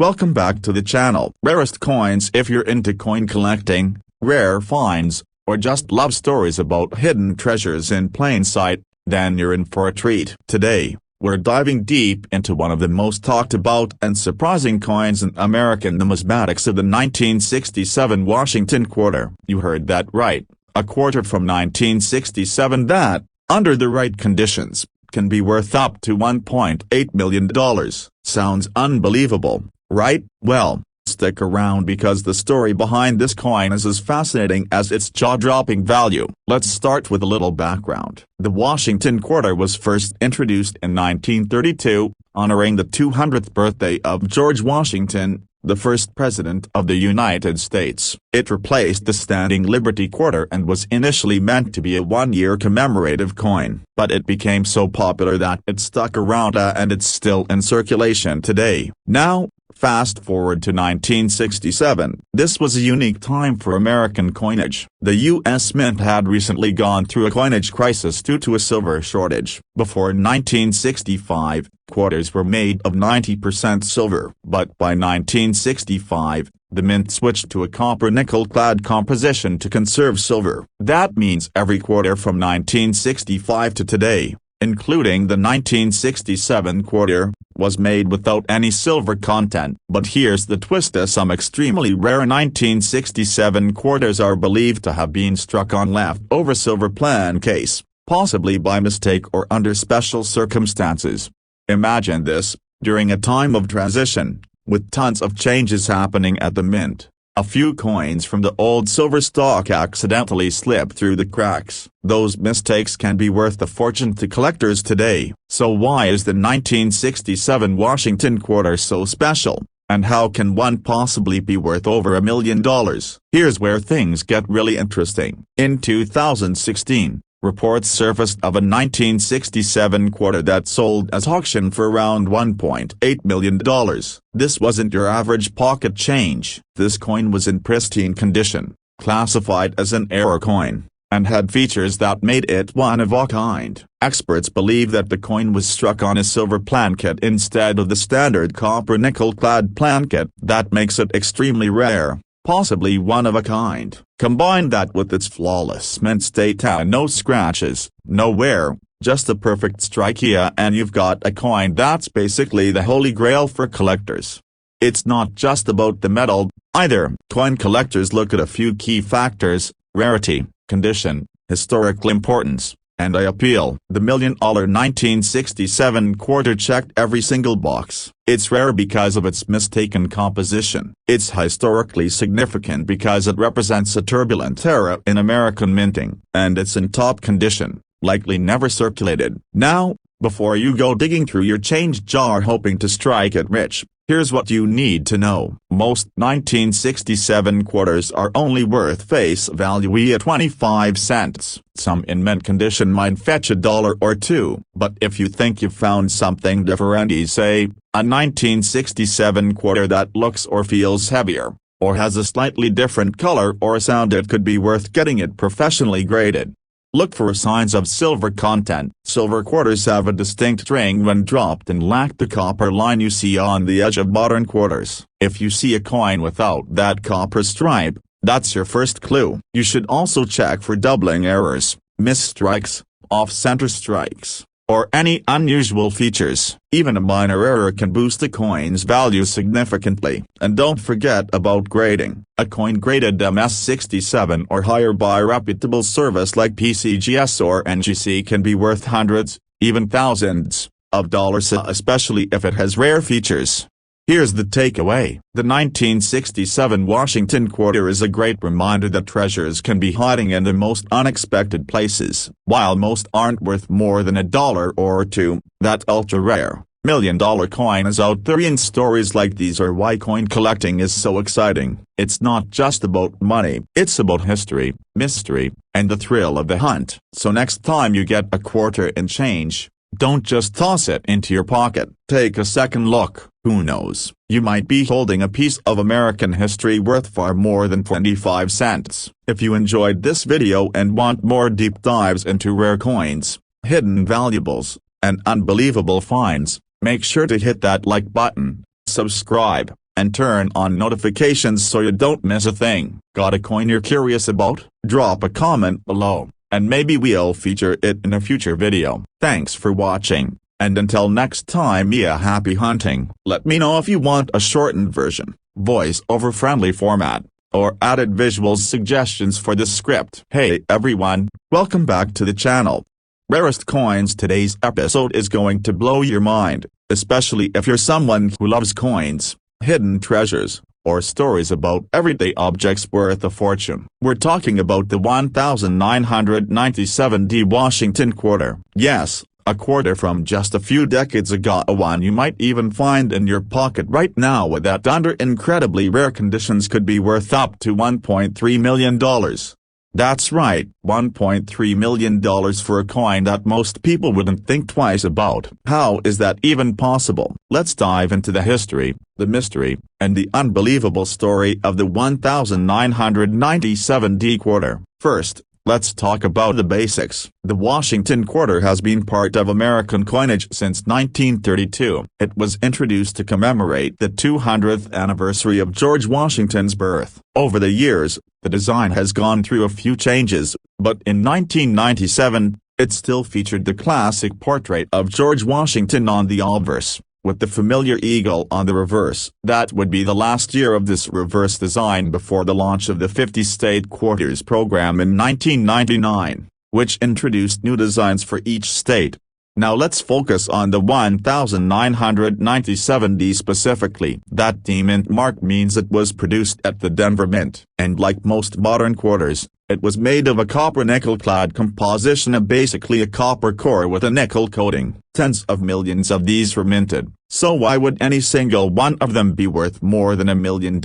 Welcome back to the channel. Rarest coins. If you're into coin collecting, rare finds, or just love stories about hidden treasures in plain sight, then you're in for a treat. Today, we're diving deep into one of the most talked about and surprising coins in American numismatics of the 1967 Washington quarter. You heard that right, a quarter from 1967 that, under the right conditions, can be worth up to $1.8 million. Sounds unbelievable, right? Well, stick around because the story behind this coin is as fascinating as its jaw-dropping value. Let's start with a little background. The Washington quarter was first introduced in 1932, honoring the 200th birthday of George Washington, the first president of the United States. It replaced the standing Liberty quarter and was initially meant to be a one-year commemorative coin, but it became so popular that it stuck around and it's still in circulation today. Now, fast forward to 1967. This was a unique time for American coinage. The U.S. Mint had recently gone through a coinage crisis due to a silver shortage. Before 1965, quarters were made of 90% silver. But by 1965, the mint switched to a copper-nickel clad composition to conserve silver. That means every quarter from 1965 to today, including the 1967 quarter, was made without any silver content. But here's the twist: some extremely rare 1967 quarters are believed to have been struck on leftover silver plan case, possibly by mistake or under special circumstances. Imagine this, during a time of transition, with tons of changes happening at the mint, a few coins from the old silver stock accidentally slip through the cracks. Those mistakes can be worth a fortune to collectors today. So why is the 1967 Washington quarter so special, and how can one possibly be worth over $1 million? Here's where things get really interesting. In 2016, reports surfaced of a 1967 quarter that sold at auction for around $1.8 million. This wasn't your average pocket change. This coin was in pristine condition, classified as an error coin, and had features that made it one of a kind. Experts believe that the coin was struck on a silver planchet instead of the standard copper-nickel clad planchet. That makes it extremely rare, possibly one of a kind. Combine that with its flawless mint state and no scratches, no wear, just a perfect strike, and you've got a coin that's basically the holy grail for collectors. It's not just about the metal, either. Coin collectors look at a few key factors: rarity, condition, historical importance, and appeal. The $1 million 1967 quarter checked every single box. It's rare because of its mistaken composition. It's historically significant because it represents a turbulent era in American minting. And it's in top condition, likely never circulated. Now, before you go digging through your change jar hoping to strike it rich, here's what you need to know. Most 1967 quarters are only worth face value at 25 cents. Some in mint condition might fetch $1 or $2. But if you think you've found something different, say, a 1967 quarter that looks or feels heavier, or has a slightly different color or sound, it could be worth getting it professionally graded. Look for signs of silver content. Silver quarters have a distinct ring when dropped and lack the copper line you see on the edge of modern quarters. If you see a coin without that copper stripe, that's your first clue. You should also check for doubling errors, missed strikes, off-center strikes, or any unusual features. Even a minor error can boost a coin's value significantly. And don't forget about grading. A coin graded MS67 or higher by a reputable service like PCGS or NGC can be worth hundreds, even thousands, of dollars, especially if it has rare features. Here's the takeaway. The 1967 Washington quarter is a great reminder that treasures can be hiding in the most unexpected places. While most aren't worth more than $1 or $2, that ultra-rare, $1 million coin is out there. And stories like these are why coin collecting is so exciting. It's not just about money, it's about history, mystery, and the thrill of the hunt. So next time you get a quarter in change, don't just toss it into your pocket. Take a second look. Who knows, you might be holding a piece of American history worth far more than 25 cents. If you enjoyed this video and want more deep dives into rare coins, hidden valuables, and unbelievable finds, make sure to hit that like button, subscribe, and turn on notifications so you don't miss a thing. Got a coin you're curious about? Drop a comment below, and maybe we'll feature it in a future video. Thanks for watching, and until next time, happy hunting. Let me know if you want a shortened version, voice-over friendly format, or added visuals suggestions for the script. Hey everyone, welcome back to the channel. Rarest coins. Today's episode is going to blow your mind, especially if you're someone who loves coins, hidden treasures, or stories about everyday objects worth a fortune. We're talking about the 1997 Washington quarter. Yes, a quarter from just a few decades ago, one you might even find in your pocket right now that under incredibly rare conditions could be worth up to $1.3 million. That's right, $1.3 million for a coin that most people wouldn't think twice about. How is that even possible? Let's dive into the history, the mystery, and the unbelievable story of the 1997 quarter. First, let's talk about the basics. The Washington quarter has been part of American coinage since 1932. It was introduced to commemorate the 200th anniversary of George Washington's birth. Over the years, the design has gone through a few changes, but in 1997, it still featured the classic portrait of George Washington on the obverse, with the familiar eagle on the reverse. That would be the last year of this reverse design before the launch of the 50-state quarters program in 1999, which introduced new designs for each state. Now let's focus on the 1997 specifically. That D mint mark means it was produced at the Denver Mint, and like most modern quarters, it was made of a copper-nickel clad composition, basically a copper core with a nickel coating. Tens of millions of these were minted, so why would any single one of them be worth more than $1 million?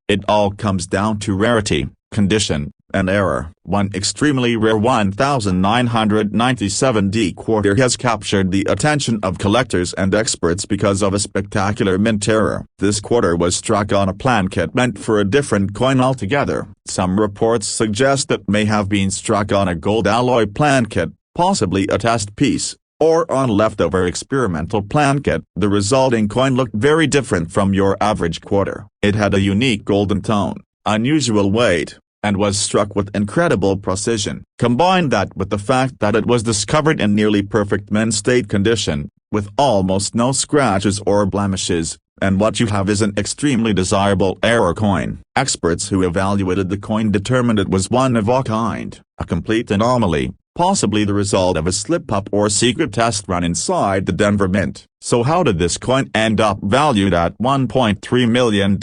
It all comes down to rarity, condition, and error. One extremely rare 1997 quarter has captured the attention of collectors and experts because of a spectacular mint error. This quarter was struck on a plankett meant for a different coin altogether. Some reports suggest it may have been struck on a gold alloy plankett, possibly a test piece, or on leftover experimental plankett. The resulting coin looked very different from your average quarter. It had a unique golden tone, unusual weight, and was struck with incredible precision. Combine that with the fact that it was discovered in nearly perfect mint state condition, with almost no scratches or blemishes, and what you have is an extremely desirable error coin. Experts who evaluated the coin determined it was one of a kind, a complete anomaly, possibly the result of a slip-up or secret test run inside the Denver Mint. So how did this coin end up valued at $1.3 million?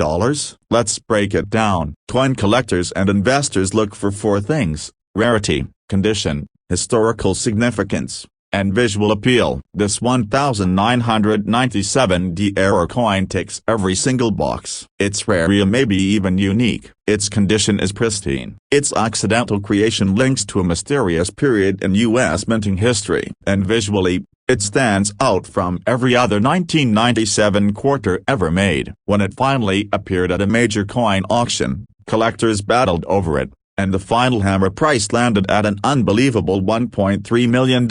Let's break it down. Coin collectors and investors look for four things: rarity, condition, historical significance, and visual appeal. This 1997 error coin ticks every single box. It's rare, maybe even unique. Its condition is pristine. Its accidental creation links to a mysterious period in U.S. minting history. And visually, it stands out from every other 1997 quarter ever made. When it finally appeared at a major coin auction, collectors battled over it, and the final hammer price landed at an unbelievable $1.3 million.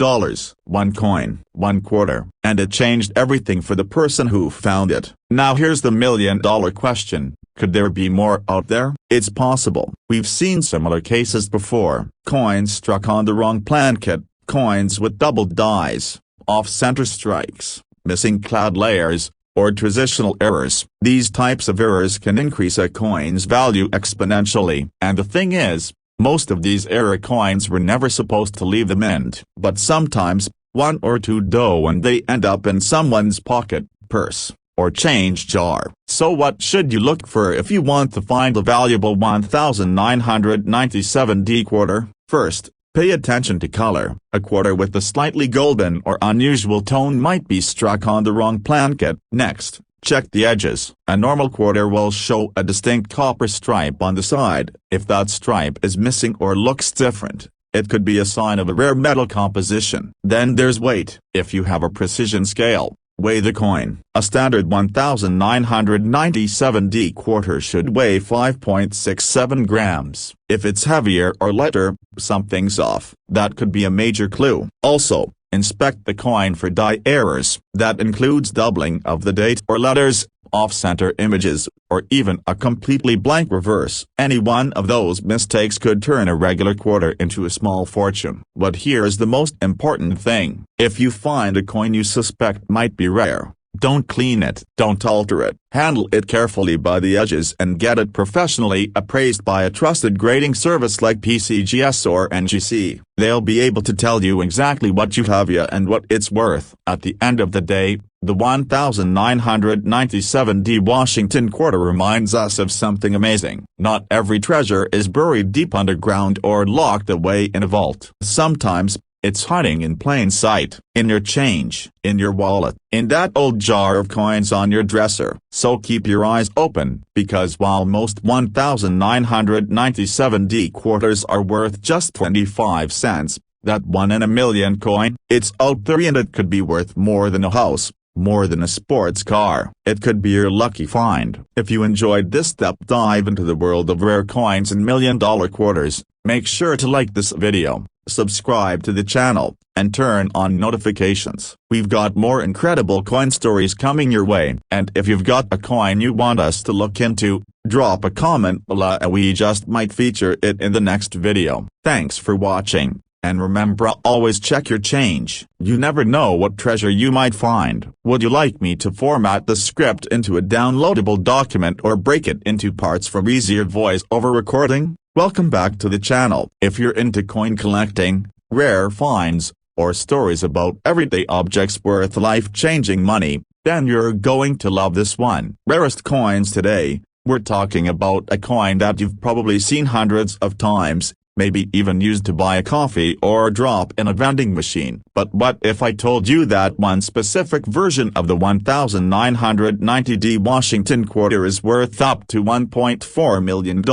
One coin, one quarter, and it changed everything for the person who found it. Now here's the million-dollar question: could there be more out there? It's possible. We've seen similar cases before. Coins struck on the wrong plankett, coins with doubled dies, off-center strikes, missing clad layers, or transitional errors. These types of errors can increase a coin's value exponentially. And the thing is, most of these error coins were never supposed to leave the mint. But sometimes, one or two do, and they end up in someone's pocket, purse, or change jar. So what should you look for if you want to find a valuable 1997 quarter? First, pay attention to color. A quarter with a slightly golden or unusual tone might be struck on the wrong plankett. Next, check the edges. A normal quarter will show a distinct copper stripe on the side. If that stripe is missing or looks different, it could be a sign of a rare metal composition. Then there's weight. If you have a precision scale, weigh the coin. A standard 1997 quarter should weigh 5.67 grams. If it's heavier or lighter, something's off. That could be a major clue. Also, Inspect the coin for die errors. That includes doubling of the date or letters, off-center images, or even a completely blank reverse. Any one of those mistakes could turn a regular quarter into a small fortune. But here's the most important thing. If you find a coin you suspect might be rare, don't clean it, don't alter it, handle it carefully by the edges and get it professionally appraised by a trusted grading service like PCGS or NGC. They'll be able to tell you exactly what you have and what it's worth. At the end of the day, the 1997D Washington quarter reminds us of something amazing. Not every treasure is buried deep underground or locked away in a vault. Sometimes, it's hiding in plain sight, in your change, in your wallet, in that old jar of coins on your dresser. So keep your eyes open, because while most 1997D quarters are worth just 25 cents, that 1 in a million coin, it's out there and it could be worth more than a house, more than a sports car. It could be your lucky find. If you enjoyed this deep dive into the world of rare coins and million-dollar quarters, make sure to like this video, subscribe to the channel, and turn on notifications. We've got more incredible coin stories coming your way. And if you've got a coin you want us to look into, drop a comment below and we just might feature it in the next video. Thanks for watching. And remember, always check your change. You never know what treasure you might find. Would you like me to format the script into a downloadable document or break it into parts for easier voice-over recording? Welcome back to the channel. If you're into coin collecting, rare finds, or stories about everyday objects worth life-changing money, then you're going to love this one. Rarest coins. Today, we're talking about a coin that you've probably seen hundreds of times, maybe even used to buy a coffee or drop in a vending machine. But what if I told you that one specific version of the 1990D Washington quarter is worth up to $1.4 million?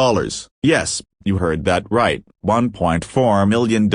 Yes, you heard that right, $1.4 million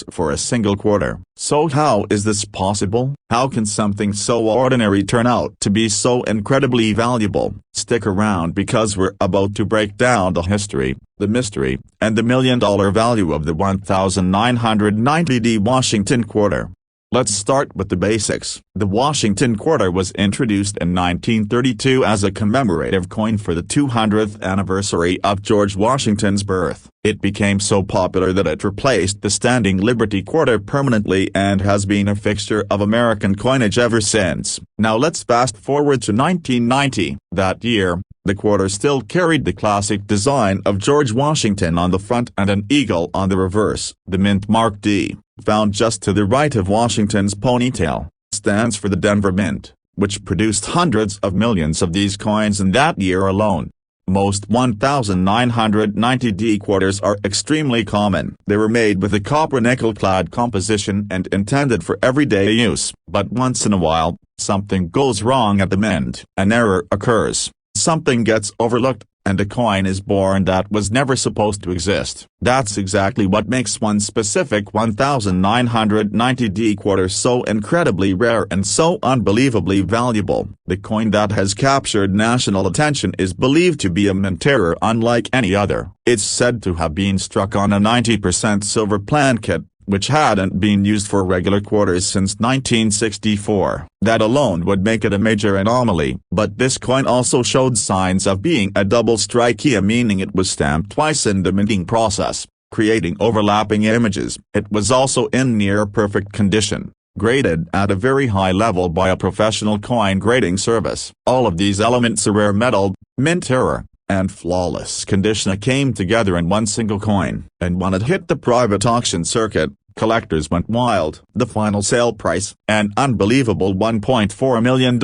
for a single quarter. So how is this possible? How can something so ordinary turn out to be so incredibly valuable? Stick around because we're about to break down the history, the mystery, and the million-dollar value of the 1990D Washington quarter. Let's start with the basics. The Washington quarter was introduced in 1932 as a commemorative coin for the 200th anniversary of George Washington's birth. It became so popular that it replaced the standing Liberty quarter permanently and has been a fixture of American coinage ever since. Now let's fast forward to 1990. That year, the quarter still carried the classic design of George Washington on the front and an eagle on the reverse. The mint mark D, found just to the right of Washington's ponytail, stands for the Denver Mint, which produced hundreds of millions of these coins in that year alone. Most 1990D quarters are extremely common. They were made with a copper nickel-clad composition and intended for everyday use. But once in a while, something goes wrong at the mint. An error occurs. Something gets overlooked, and a coin is born that was never supposed to exist. That's exactly what makes one specific 1990D quarter so incredibly rare and so unbelievably valuable. The coin that has captured national attention is believed to be a mint error unlike any other. It's said to have been struck on a 90% silver plankett, which hadn't been used for regular quarters since 1964. That alone would make it a major anomaly. But this coin also showed signs of being a double strikia, meaning it was stamped twice in the minting process, creating overlapping images. It was also in near perfect condition, graded at a very high level by a professional coin grading service. All of these elements, a rare metal, mint error, and flawless condition, came together in one single coin. And when it hit the private auction circuit, collectors went wild. The final sale price, an unbelievable $1.4 million.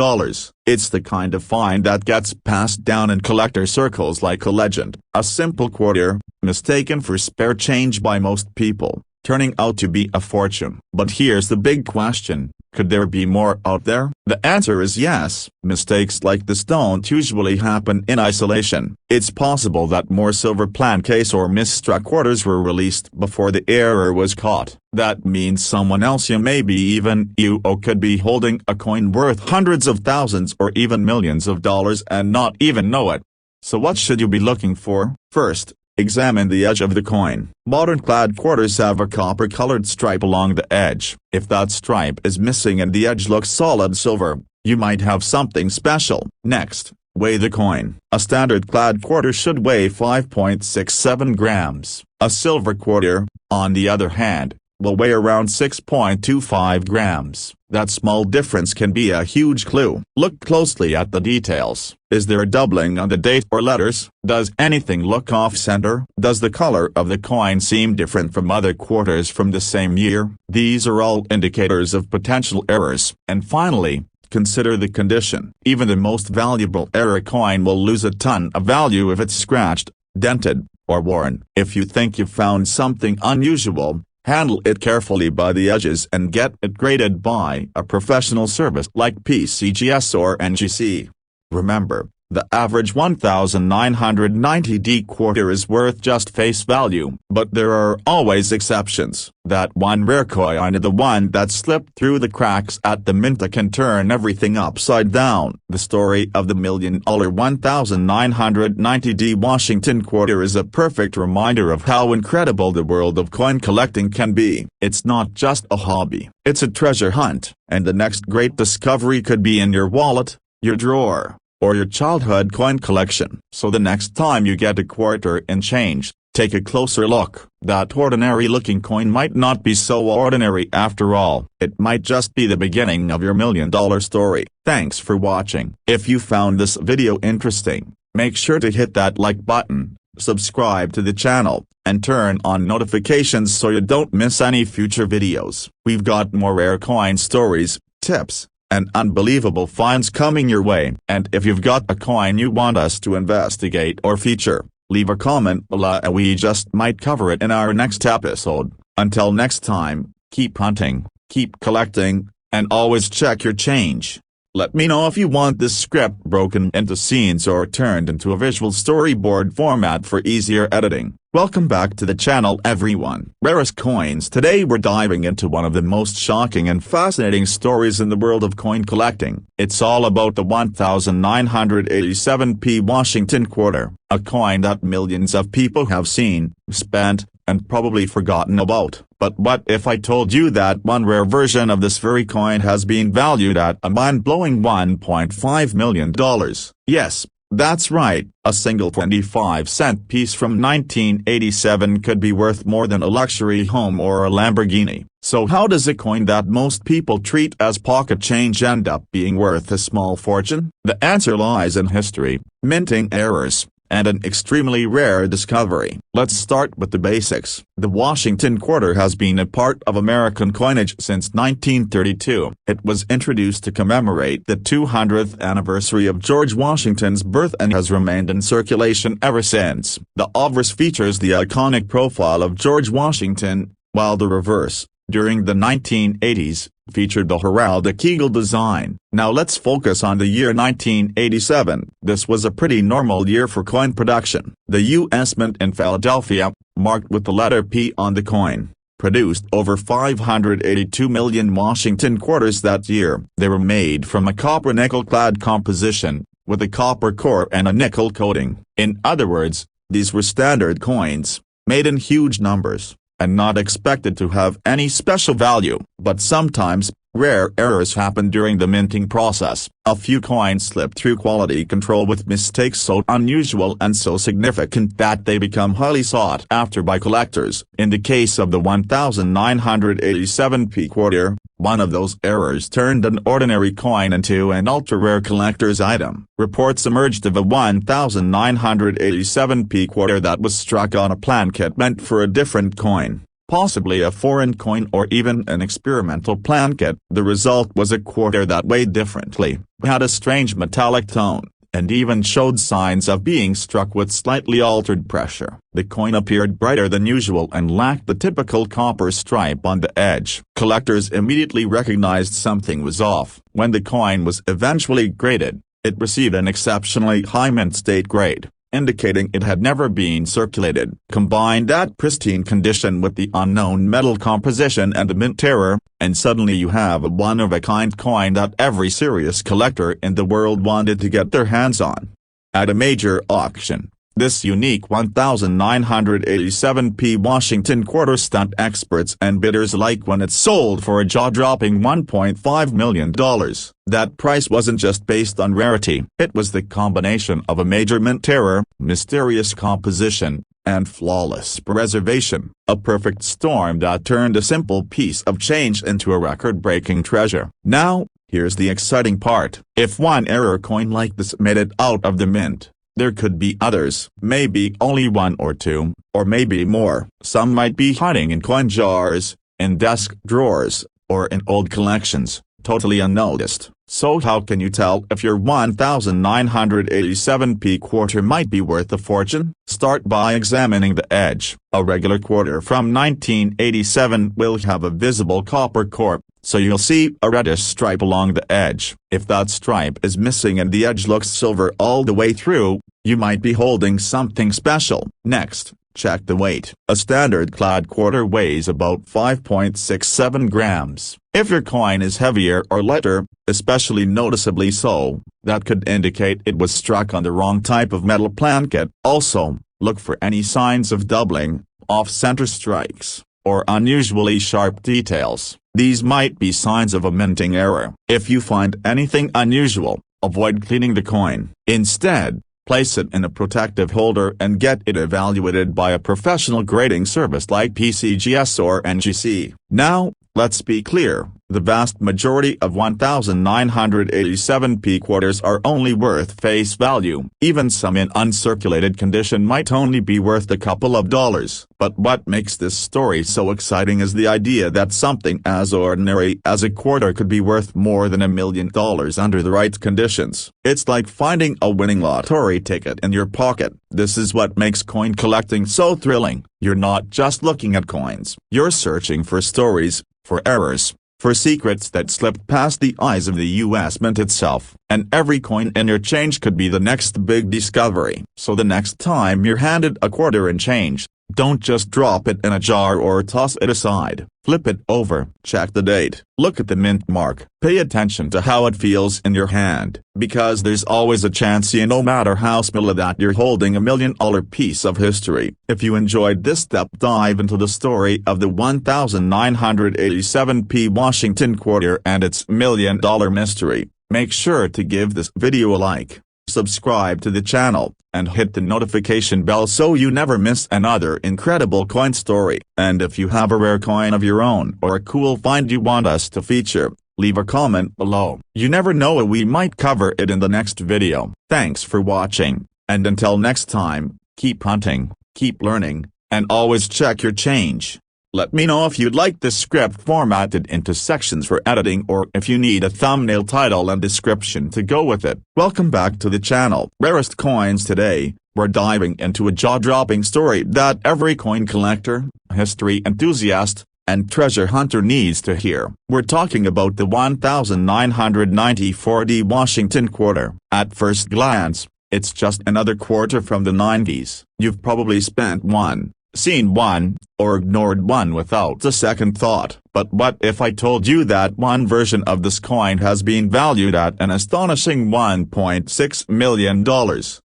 It's the kind of find that gets passed down in collector circles like a legend. A simple quarter, mistaken for spare change by most people, turning out to be a fortune. But here's the big question. Could there be more out there? The answer is yes. Mistakes like this don't usually happen in isolation. It's possible that more silver plankets or misstruck quarters were released before the error was caught. That means someone else, maybe even you, could be holding a coin worth hundreds of thousands or even millions of dollars and not even know it. So what should you be looking for? First, Examine the edge of the coin. Modern clad quarters have a copper-colored stripe along the edge. If that stripe is missing and the edge looks solid silver, you might have something special. Next, weigh the coin. A standard clad quarter should weigh 5.67 grams. A silver quarter, on the other hand, will weigh around 6.25 grams. That small difference can be a huge clue. Look closely at the details. Is there a doubling on the date or letters? Does anything look off-center? Does the color of the coin seem different from other quarters from the same year? These are all indicators of potential errors. And finally, consider the condition. Even the most valuable error coin will lose a ton of value if it's scratched, dented, or worn. If you think you've found something unusual, handle it carefully by the edges and get it graded by a professional service like PCGS or NGC. Remember, the average 1990D quarter is worth just face value, but there are always exceptions. That one rare coin, the one that slipped through the cracks at the mint, can turn everything upside down. The story of the $1 million 1990D Washington quarter is a perfect reminder of how incredible the world of coin collecting can be. It's not just a hobby, it's a treasure hunt, and the next great discovery could be in your wallet, your drawer, or your childhood coin collection. So the next time you get a quarter in change, take a closer look. That ordinary-looking coin might not be so ordinary after all. It might just be the beginning of your $1 million story. Thanks for watching. If you found this video interesting, make sure to hit that like button, subscribe to the channel, and turn on notifications so you don't miss any future videos. We've got more rare coin stories, tips, and unbelievable finds coming your way. And if you've got a coin you want us to investigate or feature, leave a comment below and we just might cover it in our next episode. Until next time, keep hunting, keep collecting, and always check your change. Let me know if you want this script broken into scenes or turned into a visual storyboard format for easier editing. Welcome back to the channel everyone. Rarest coins. Today we're diving into one of the most shocking and fascinating stories in the world of coin collecting. It's all about the 1987p Washington quarter, a coin that millions of people have seen, spent, and probably forgotten about. But what if I told you that one rare version of this very coin has been valued at a mind-blowing $1.5 million? Yes, that's right, a single 25-cent piece from 1987 could be worth more than a luxury home or a Lamborghini. So how does a coin that most people treat as pocket change end up being worth a small fortune? The answer lies in history, minting errors, and an extremely rare discovery. Let's start with the basics. The Washington quarter has been a part of American coinage since 1932. It was introduced to commemorate the 200th anniversary of George Washington's birth and has remained in circulation ever since. The obverse features the iconic profile of George Washington, while the reverse, during the 1980s, featured the heraldic eagle design. Now let's focus on the year 1987. This was a pretty normal year for coin production. The U.S. Mint in Philadelphia, marked with the letter P on the coin, produced over 582 million Washington quarters that year. They were made from a copper-nickel clad composition, with a copper core and a nickel coating. In other words, these were standard coins, made in huge numbers, and not expected to have any special value. But sometimes, rare errors happen during the minting process. A few coins slip through quality control with mistakes so unusual and so significant that they become highly sought after by collectors. In the case of the 1987p quarter, one of those errors turned an ordinary coin into an ultra-rare collector's item. Reports emerged of a 1987p quarter that was struck on a plankett meant for a different coin, possibly a foreign coin or even an experimental plankett. The result was a quarter that weighed differently, had a strange metallic tone, and even showed signs of being struck with slightly altered pressure. The coin appeared brighter than usual and lacked the typical copper stripe on the edge. Collectors immediately recognized something was off. When the coin was eventually graded, it received an exceptionally high mint state grade, indicating it had never been circulated. Combine that pristine condition with the unknown metal composition and the mint error, and suddenly you have a one-of-a-kind coin that every serious collector in the world wanted to get their hands on. At a major auction, This unique 1987p Washington quarter stunned experts and bidders alike when it sold for a jaw-dropping $1.5 million. That price wasn't just based on rarity. It was the combination of a major mint terror, mysterious composition, and flawless preservation, a perfect storm that turned a simple piece of change into a record-breaking treasure. Now, here's the exciting part. If one rare coin like this made it out of the mint, there could be others, maybe only one or two, or maybe more. Some might be hiding in coin jars, in desk drawers, or in old collections, totally unnoticed. So how can you tell if your 1987p quarter might be worth a fortune? Start by examining the edge. A regular quarter from 1987 will have a visible copper core, so you'll see a reddish stripe along the edge. If that stripe is missing and the edge looks silver all the way through, you might be holding something special. Next, check the weight. A standard clad quarter weighs about 5.67 grams. If your coin is heavier or lighter, especially noticeably so, that could indicate it was struck on the wrong type of metal plankett. Also, look for any signs of doubling, off-center strikes, or unusually sharp details. These might be signs of a minting error. If you find anything unusual, avoid cleaning the coin. Instead, place it in a protective holder and get it evaluated by a professional grading service like PCGS or NGC. Now, let's be clear, the vast majority of 1987p quarters are only worth face value. Even some in uncirculated condition might only be worth a couple of dollars. But what makes this story so exciting is the idea that something as ordinary as a quarter could be worth more than $1 million under the right conditions. It's like finding a winning lottery ticket in your pocket. This is what makes coin collecting so thrilling. You're not just looking at coins. You're searching for stories, for errors, for secrets that slipped past the eyes of the U.S. Mint itself. And every coin in your change could be the next big discovery. So the next time you're handed a quarter in change, don't just drop it in a jar or toss it aside. Flip it over, check the date, look at the mint mark, pay attention to how it feels in your hand, because there's always a chance, no matter how small, that you're holding $1 million piece of history. If you enjoyed this deep dive into the story of the 1987p Washington quarter and its $1 million mystery, make sure to give this video a like, subscribe to the channel, and hit the notification bell so you never miss another incredible coin story. And if you have a rare coin of your own or a cool find you want us to feature, leave a comment below. You never know, we might cover it in the next video. Thanks for watching, and until next time, keep hunting, keep learning, and always check your change. Let me know if you'd like this script formatted into sections for editing, or if you need a thumbnail title and description to go with it. Welcome back to the channel. Rarest Coins. Today, we're diving into a jaw-dropping story that every coin collector, history enthusiast, and treasure hunter needs to hear. We're talking about the 1994D Washington quarter. At first glance, it's just another quarter from the 90s. You've probably spent one, seen one, or ignored one without a second thought. But what if I told you that one version of this coin has been valued at an astonishing $1.6 million?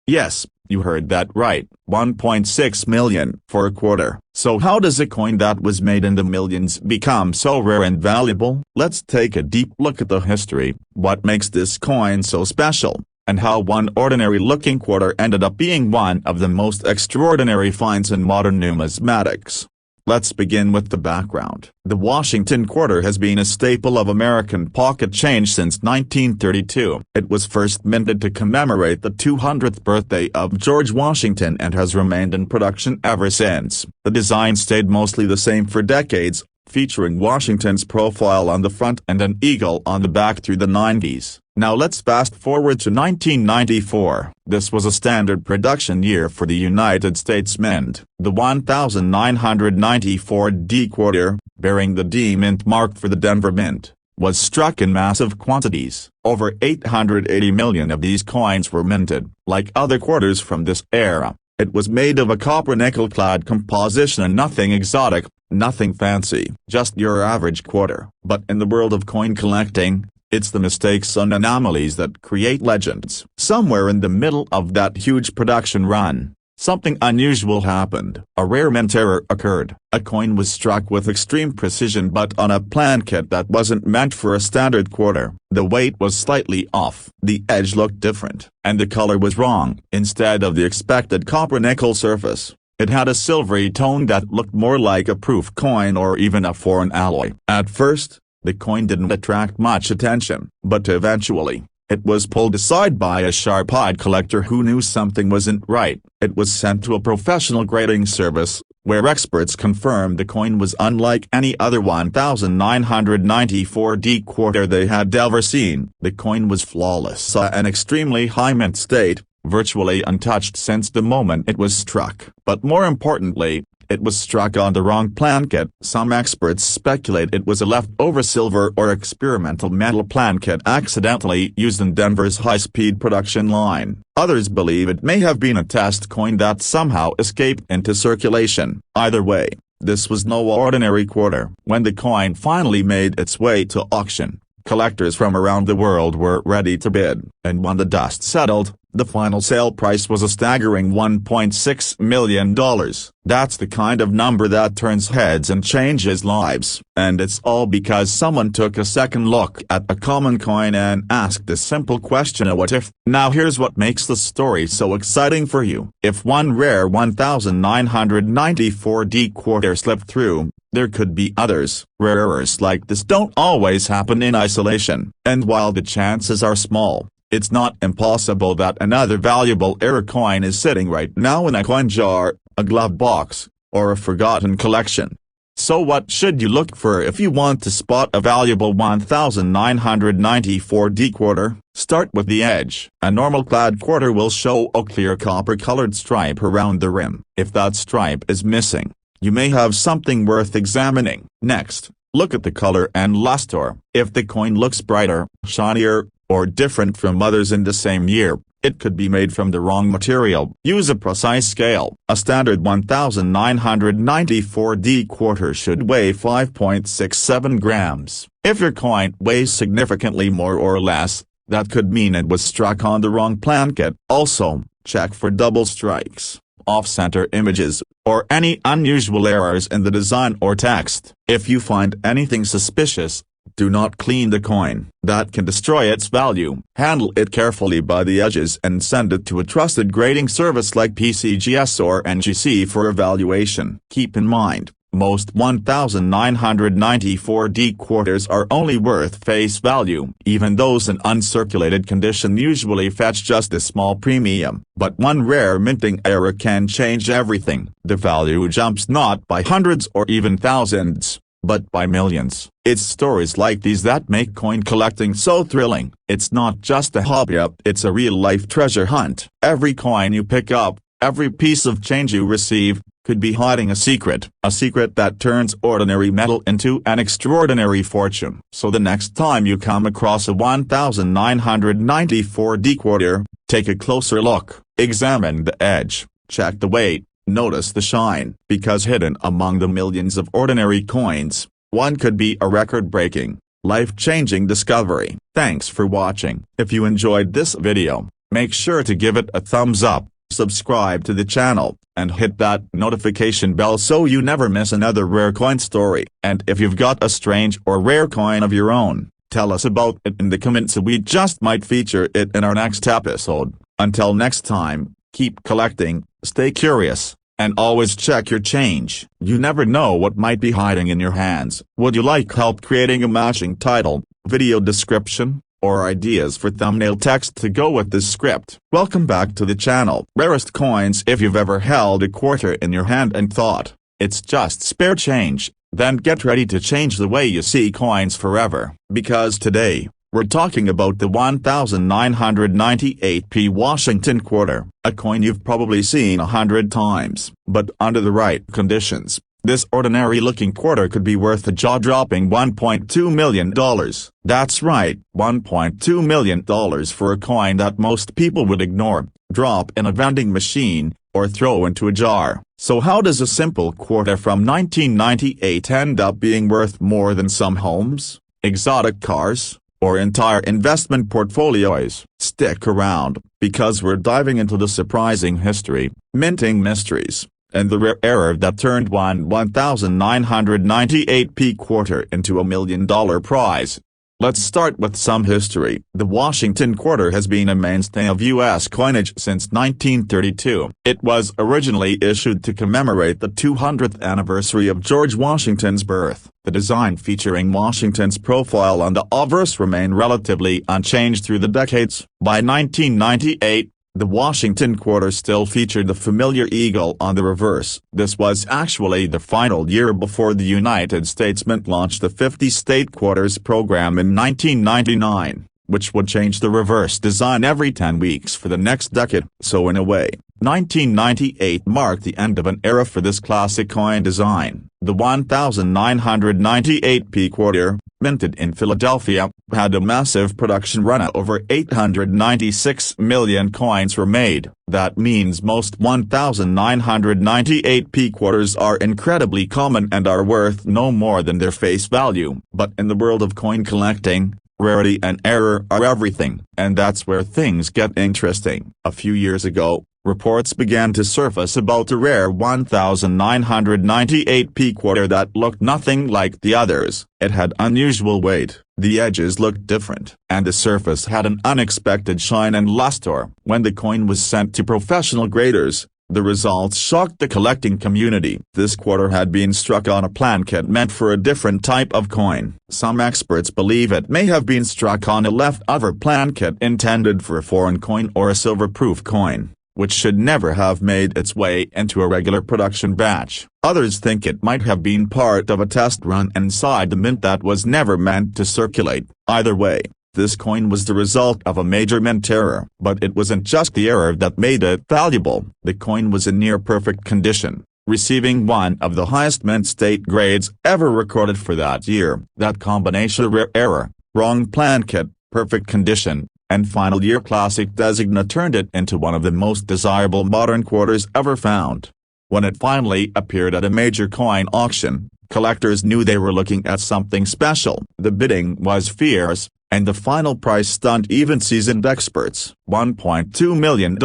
Yes, you heard that right, $1.6 million for a quarter. So how does a coin that was made in the millions become so rare and valuable? Let's take a deep look at the history, what makes this coin so special, and how one ordinary-looking quarter ended up being one of the most extraordinary finds in modern numismatics. Let's begin with the background. The Washington quarter has been a staple of American pocket change since 1932. It was first minted to commemorate the 200th birthday of George Washington and has remained in production ever since. The design stayed mostly the same for decades, featuring Washington's profile on the front and an eagle on the back through the 90s. Now let's fast forward to 1994. This was a standard production year for the United States Mint. The 1994D quarter, bearing the D Mint mark for the Denver Mint, was struck in massive quantities. Over 880 million of these coins were minted. Like other quarters from this era, it was made of a copper nickel-clad composition and nothing exotic, nothing fancy. Just your average quarter. But in the world of coin collecting, it's the mistakes and anomalies that create legends. Somewhere in the middle of that huge production run, something unusual happened. A rare mint error occurred. A coin was struck with extreme precision but on a plankett that wasn't meant for a standard quarter. The weight was slightly off. The edge looked different, and the color was wrong. Instead of the expected copper-nickel surface, it had a silvery tone that looked more like a proof coin or even a foreign alloy. At first, the coin didn't attract much attention, but eventually, it was pulled aside by a sharp-eyed collector who knew something wasn't right. It was sent to a professional grading service, where experts confirmed the coin was unlike any other 1994D quarter they had ever seen. The coin was flawless and extremely high mint state, virtually untouched since the moment it was struck. But more importantly, it was struck on the wrong plankett. Some experts speculate it was a leftover silver or experimental metal plankett accidentally used in Denver's high-speed production line. Others believe it may have been a test coin that somehow escaped into circulation. Either way, this was no ordinary quarter. When the coin finally made its way to auction, collectors from around the world were ready to bid, and when the dust settled, the final sale price was a staggering $1.6 million. That's the kind of number that turns heads and changes lives. And it's all because someone took a second look at a common coin and asked the simple question, what if? Now here's what makes the story so exciting for you. If one rare 1994D quarter slipped through, there could be others. Rare errors like this don't always happen in isolation. And while the chances are small, it's not impossible that another valuable error coin is sitting right now in a coin jar, a glove box, or a forgotten collection. So what should you look for if you want to spot a valuable 1994D quarter? Start with the edge. A normal clad quarter will show a clear copper-colored stripe around the rim. If that stripe is missing, you may have something worth examining. Next, look at the color and luster. If the coin looks brighter, shinier, or different from others in the same year, it could be made from the wrong material. Use a precise scale. A standard 1994D quarter should weigh 5.67 grams. If your coin weighs significantly more or less, that could mean it was struck on the wrong plankett. Also, check for double strikes, off-center images, or any unusual errors in the design or text. If you find anything suspicious, do not clean the coin. That can destroy its value. Handle it carefully by the edges and send it to a trusted grading service like PCGS or NGC for evaluation. Keep in mind, most 1994D quarters are only worth face value. Even those in uncirculated condition usually fetch just a small premium. But one rare minting error can change everything. The value jumps not by hundreds or even thousands, but by millions. It's stories like these that make coin collecting so thrilling. It's not just a hobby, it's a real-life treasure hunt. Every coin you pick up, every piece of change you receive, could be hiding a secret that turns ordinary metal into an extraordinary fortune. So the next time you come across a 1994D quarter, take a closer look. Examine the edge, check the weight, notice the shine, because hidden among the millions of ordinary coins, one could be a record-breaking, life-changing discovery. Thanks for watching. If you enjoyed this video, make sure to give it a thumbs up, subscribe to the channel, and hit that notification bell so you never miss another rare coin story. And if you've got a strange or rare coin of your own, tell us about it in the comments so we just might feature it in our next episode. Until next time, keep collecting, stay curious, and always check your change. You never know what might be hiding in your hands. Would you like help creating a matching title, video description, or ideas for thumbnail text to go with this script? Welcome back to the channel. Rarest coins. If you've ever held a quarter in your hand and thought, it's just spare change, then get ready to change the way you see coins forever. Because today, we're talking about the 1998p Washington quarter, a coin you've probably seen 100 times. But under the right conditions, this ordinary-looking quarter could be worth a jaw-dropping $1.2 million. That's right, $1.2 million for a coin that most people would ignore, drop in a vending machine, or throw into a jar. So how does a simple quarter from 1998 end up being worth more than some homes, exotic cars, or entire investment portfolios. Stick around, because we're diving into the surprising history, minting mysteries, and the rare error that turned one 1,998p quarter into $1 million prize. Let's start with some history. The Washington quarter has been a mainstay of U.S. coinage since 1932. It was originally issued to commemorate the 200th anniversary of George Washington's birth. The design featuring Washington's profile on the obverse remained relatively unchanged through the decades. By 1998, the Washington quarter still featured the familiar eagle on the reverse. This was actually the final year before the United States Mint launched the 50-state quarters program in 1999, which would change the reverse design every 10 weeks for the next decade. So in a way, 1998 marked the end of an era for this classic coin design. The 1,998p quarter, minted in Philadelphia, had a massive production run. Over 896 million coins were made. That means most 1,998p quarters are incredibly common and are worth no more than their face value. But in the world of coin collecting, rarity and error are everything, and that's where things get interesting. A few years ago, reports began to surface about a rare 1,998p quarter that looked nothing like the others. It had unusual weight, the edges looked different, and the surface had an unexpected shine and luster. When the coin was sent to professional graders, the results shocked the collecting community. This quarter had been struck on a planchet meant for a different type of coin. Some experts believe it may have been struck on a leftover planchet intended for a foreign coin or a silver-proof coin, which should never have made its way into a regular production batch. Others think it might have been part of a test run inside the mint that was never meant to circulate. Either way, this coin was the result of a major mint error. But it wasn't just the error that made it valuable. The coin was in near-perfect condition, receiving one of the highest mint state grades ever recorded for that year. That combination of rare error, wrong planchet, perfect condition, and final year classic designate turned it into one of the most desirable modern quarters ever found. When it finally appeared at a major coin auction, collectors knew they were looking at something special. The bidding was fierce, and the final price stunned even seasoned experts. $1.2 million.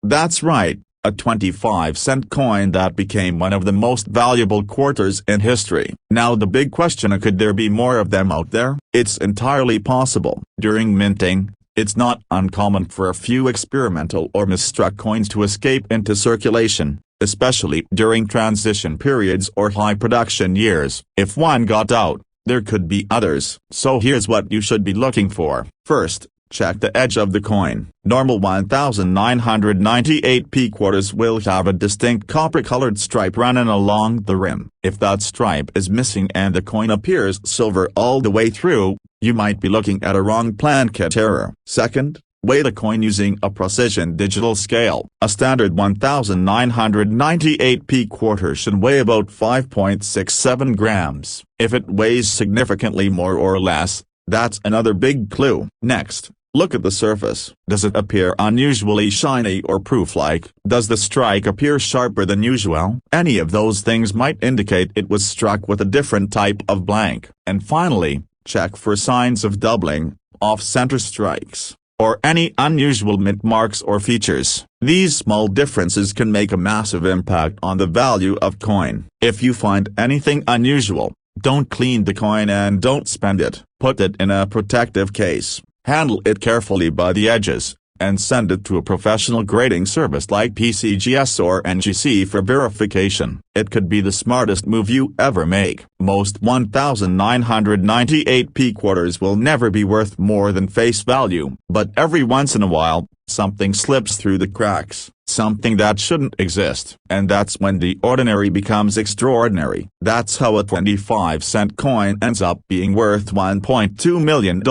That's right, a 25-cent coin that became one of the most valuable quarters in history. Now the big question: could there be more of them out there? It's entirely possible. During minting, it's not uncommon for a few experimental or misstruck coins to escape into circulation, especially during transition periods or high production years. If one got out, there could be others. So here's what you should be looking for. First, check the edge of the coin. Normal 1,998p quarters will have a distinct copper-colored stripe running along the rim. If that stripe is missing and the coin appears silver all the way through, you might be looking at a wrong planchet error. Second, weigh the coin using a precision digital scale. A standard 1,998p quarter should weigh about 5.67 grams. If it weighs significantly more or less, that's another big clue. Next, look at the surface. Does it appear unusually shiny or proof-like? Does the strike appear sharper than usual? Any of those things might indicate it was struck with a different type of blank. And finally, check for signs of doubling, off-center strikes, or any unusual mint marks or features. These small differences can make a massive impact on the value of coin. If you find anything unusual, don't clean the coin and don't spend it. Put it in a protective case, handle it carefully by the edges, and send it to a professional grading service like PCGS or NGC for verification. It could be the smartest move you ever make. Most 1,998p quarters will never be worth more than face value, but every once in a while, something slips through the cracks, something that shouldn't exist. And that's when the ordinary becomes extraordinary. That's how a 25-cent coin ends up being worth $1.2 million.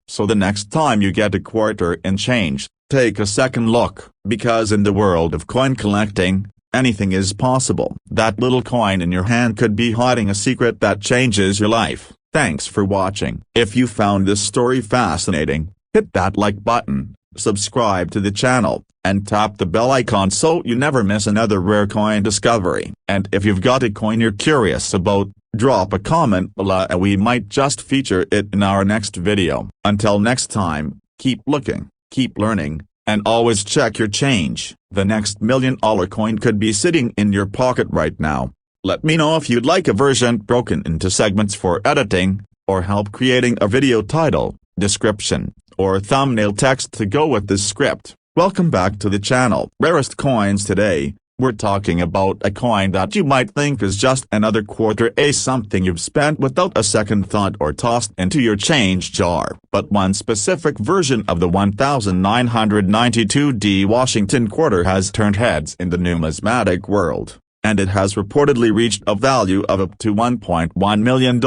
So the next time you get a quarter in change, take a second look, because in the world of coin collecting, anything is possible. That little coin in your hand could be hiding a secret that changes your life. Thanks for watching. If you found this story fascinating, hit that like button, subscribe to the channel, and tap the bell icon so you never miss another rare coin discovery. And if you've got a coin you're curious about, Drop a comment below and we might just feature it in our next video. Until next time, keep looking, keep learning, and always check your change. The next $1 million coin could be sitting in your pocket right now. Let me know if you'd like a version broken into segments for editing, or help creating a video title, description, or thumbnail text to go with this script. Welcome back to the channel. Rarest coins. Today, we're talking about a coin that you might think is just another quarter, something you've spent without a second thought or tossed into your change jar. But one specific version of the 1992D Washington quarter has turned heads in the numismatic world, and it has reportedly reached a value of up to $1.1 million.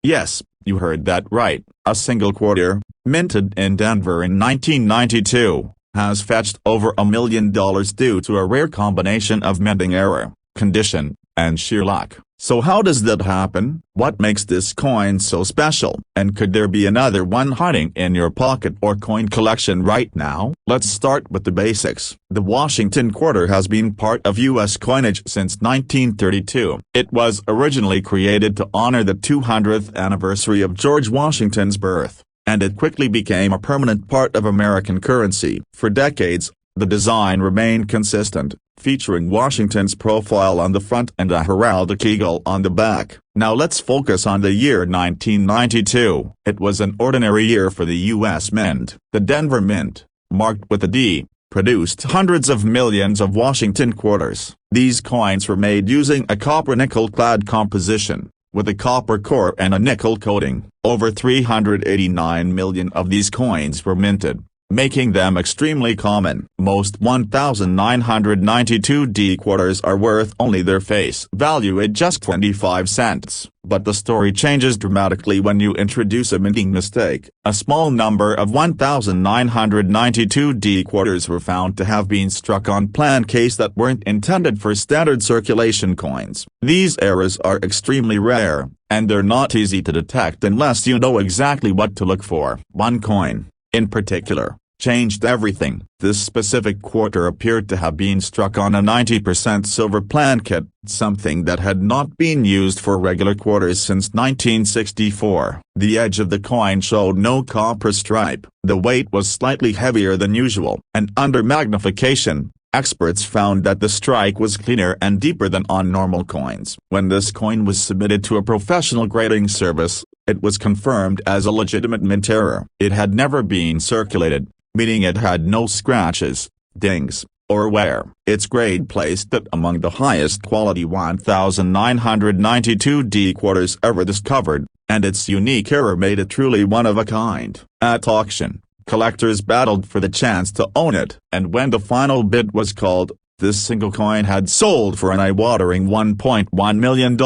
Yes, you heard that right, a single quarter, minted in Denver in 1992. Has fetched over $1 million due to a rare combination of minting error, condition, and sheer luck. So how does that happen? What makes this coin so special? And could there be another one hiding in your pocket or coin collection right now? Let's start with the basics. The Washington quarter has been part of U.S. coinage since 1932. It was originally created to honor the 200th anniversary of George Washington's birth, and it quickly became a permanent part of American currency. For decades, the design remained consistent, featuring Washington's profile on the front and a heraldic eagle on the back. Now let's focus on the year 1992. It was an ordinary year for the U.S. Mint. The Denver Mint, marked with a D, produced hundreds of millions of Washington quarters. These coins were made using a copper-nickel clad composition, with a copper core and a nickel coating. Over 389 million of these coins were minted, making them extremely common. Most 1992D quarters are worth only their face value at just 25 cents. But the story changes dramatically when you introduce a minting mistake. A small number of 1992D quarters were found to have been struck on plan case that weren't intended for standard circulation coins. These errors are extremely rare, and they're not easy to detect unless you know exactly what to look for. One coin, in particular, changed everything. This specific quarter appeared to have been struck on a 90% silver plankett, something that had not been used for regular quarters since 1964. The edge of the coin showed no copper stripe. The weight was slightly heavier than usual, and under magnification, experts found that the strike was cleaner and deeper than on normal coins. When this coin was submitted to a professional grading service, it was confirmed as a legitimate mint error. It had never been circulated, meaning it had no scratches, dings, or wear. Its grade placed it among the highest quality 1992D quarters ever discovered, and its unique error made it truly one of a kind. At auction, collectors battled for the chance to own it, and when the final bid was called, this single coin had sold for an eye-watering $1.1 million.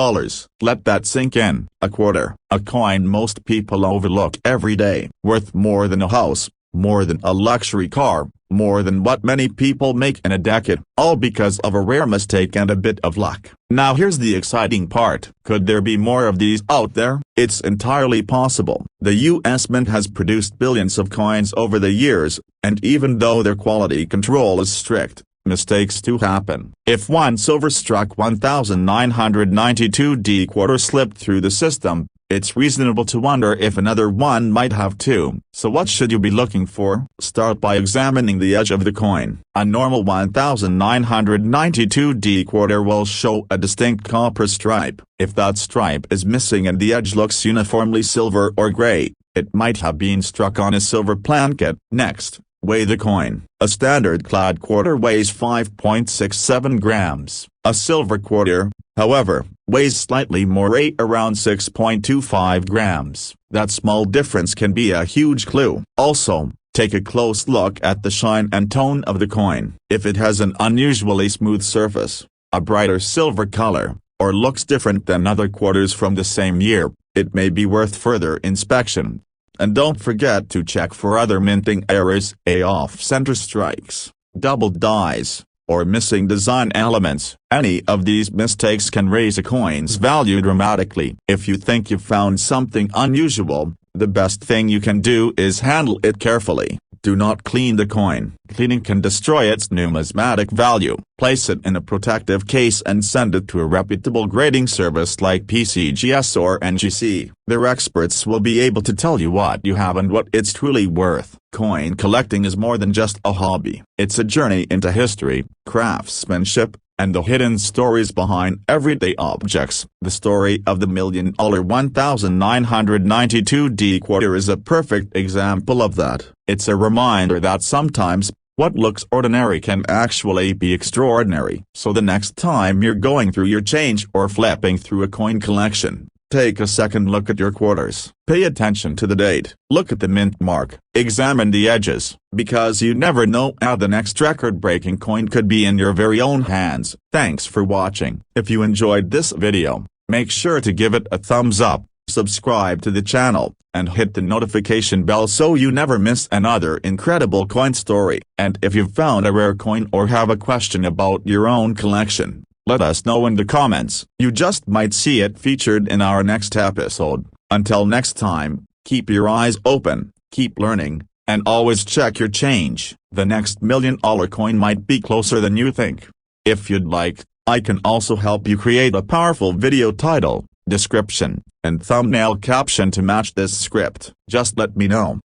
Let that sink in. A quarter, a coin most people overlook every day, worth more than a house, more than a luxury car, more than what many people make in a decade, all because of a rare mistake and a bit of luck. Now here's the exciting part. Could there be more of these out there? It's entirely possible. The U.S. Mint has produced billions of coins over the years, and even though their quality control is strict, mistakes do happen. If one silver-struck 1992D quarter slipped through the system, it's reasonable to wonder if another one might have too. So what should you be looking for? Start by examining the edge of the coin. A normal 1992D quarter will show a distinct copper stripe. If that stripe is missing and the edge looks uniformly silver or gray, it might have been struck on a silver plankett. Next, weigh the coin. A standard clad quarter weighs 5.67 grams. A silver quarter, however, weighs slightly more, around 6.25 grams. That small difference can be a huge clue. Also, take a close look at the shine and tone of the coin. If it has an unusually smooth surface, a brighter silver color, or looks different than other quarters from the same year, it may be worth further inspection. And don't forget to check for other minting errors, off-center strikes, doubled dies, or missing design elements. Any of these mistakes can raise a coin's value dramatically. If you think you've found something unusual, The best thing you can do is handle it carefully. Do not clean the coin. Cleaning can destroy its numismatic value. Place it in a protective case and send it to a reputable grading service like PCGS or NGC. Their experts will be able to tell you what you have and what it's truly worth. Coin collecting is more than just a hobby. It's a journey into history, craftsmanship, and the hidden stories behind everyday objects. The story of the $1 million 1992D quarter is a perfect example of that. It's a reminder that sometimes, what looks ordinary can actually be extraordinary. So the next time you're going through your change or flipping through a coin collection, take a second look at your quarters. Pay attention to the date. Look at the mint mark. Examine the edges, because you never know how the next record-breaking coin could be in your very own hands. Thanks for watching. If you enjoyed this video, make sure to give it a thumbs up, subscribe to the channel, and hit the notification bell so you never miss another incredible coin story. And if you've found a rare coin or have a question about your own collection, let us know in the comments. You just might see it featured in our next episode. Until next time, keep your eyes open, keep learning, and always check your change. The next $1 million coin might be closer than you think. If you'd like, I can also help you create a powerful video title, description, and thumbnail caption to match this script. Just let me know.